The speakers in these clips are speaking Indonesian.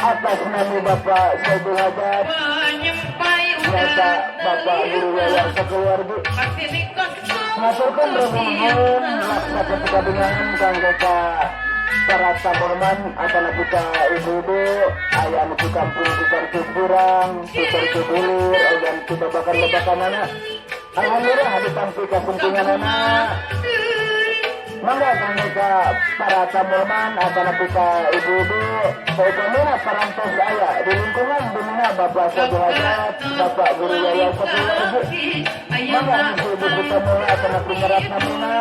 atas nama Bapak Saiful Hajat, serta Bapak Guru Yayan sekeluarga. Ngaturkan berhubung laksanakan perkabingan kanggo ka para taborman atau kita ibu-ibu ayam di kampung tukar kurang, tukar dulur, ayam kita bakar lebakan anak. Alhamdulillah ada tampil kepentingan anak. Mangga kanggo ka para taborman atau kita ibu-ibu, pokoknya parantos aya di lingkungan dimana Bapak Saiful Hajat, Bapak Guru Yayan sekeluarga. Mangga ibu-ibu kita mulai atau penyerat namina.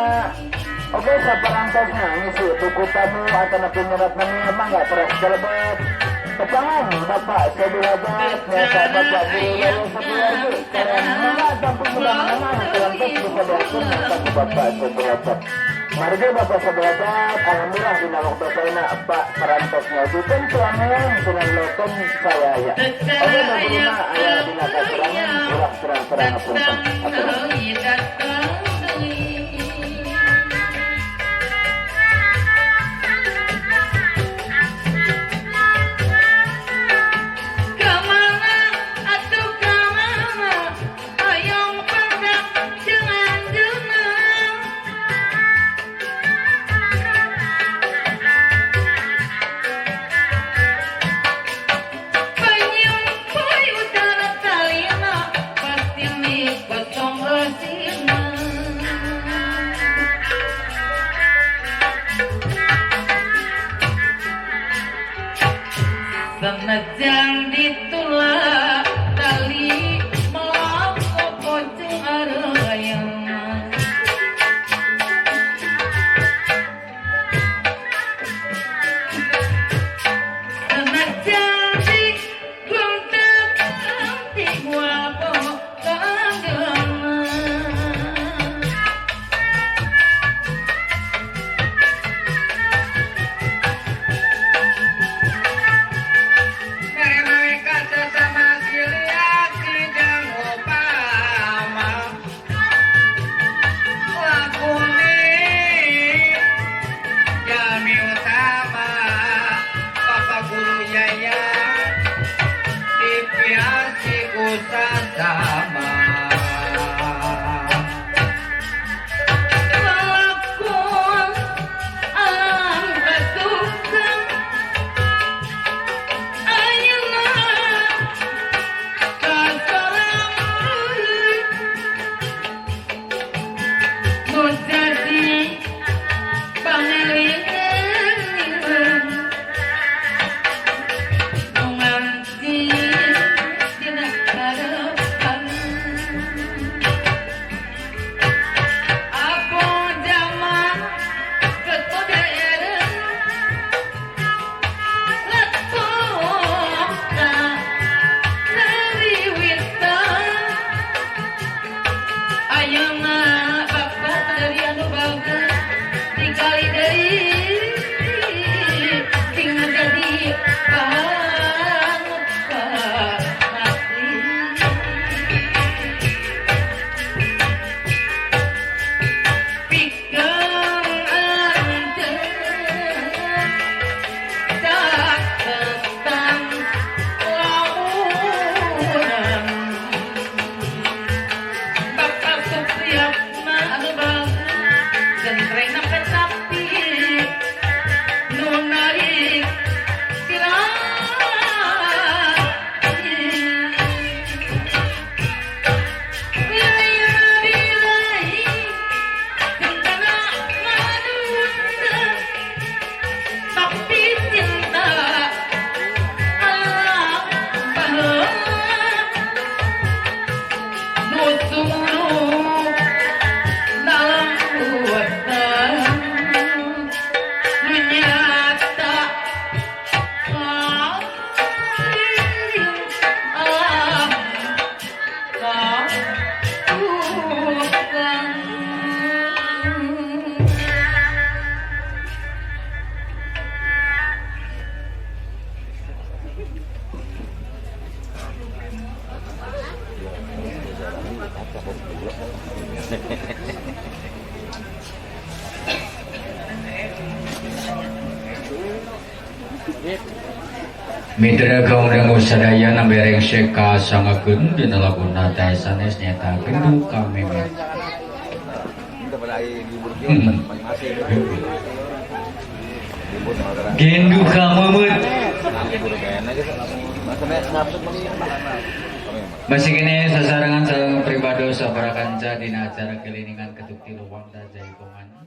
Oke, saparantosnya ngisi buku tamu atau penyerat namina mangga terus kelebet. Ketangan Bapak Saiful Hajat, Bapak Guru Yayan sekeluarga. Karena mangga tampil mudah-mudahan parantos bisa diatur sama Bapak Saiful Hajat. Marga Bapak Saiful Hajat, alhamdulillah di nawak bapaknya Pak Parantosnya bukan tuangan dengan loton saya ya. Oke, bagaimana ayah di nakal serangan, ulah serang-serang apunten. Senajang ditulak tali sama Mitra kaum dangu sadaya nambereng seka sangakeun dina laguna teh sanes nyata gendu kami. Gendu kamemut. Masih kene sasarangan sareng pribado sabarakanca dina acara keliningan ketuk tilu wangda jaipongan.